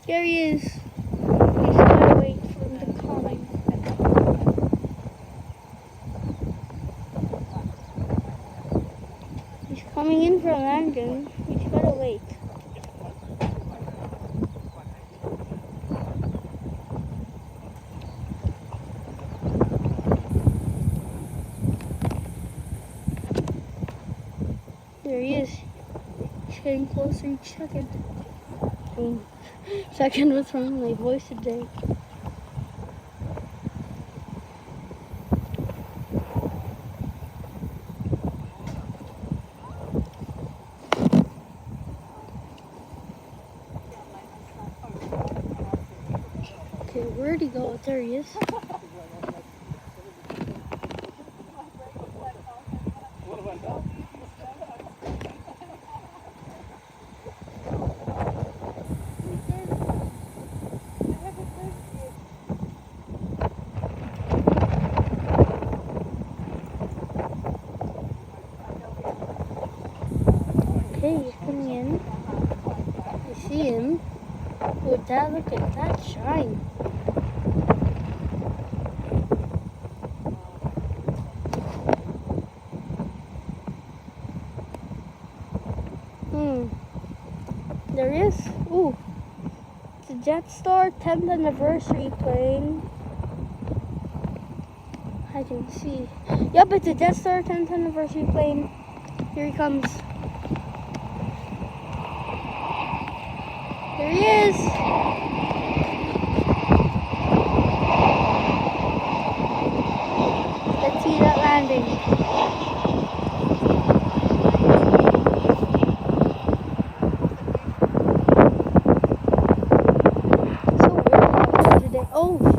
There he is. He's gotta wait for him to come. He's coming in for a landing. He's gotta wait. There he is. He's getting closer each second. Second, what's wrong with my voice today? Okay, where'd he go? There he is. Okay, he's coming in. I see him. Oh, Dad, look at that shine. There he is. Ooh. It's a Jetstar 10th anniversary plane. I can see. Yep, it's a Jetstar 10th anniversary plane. Here he comes. There he is. Let's see that landing. So weird today. Oh.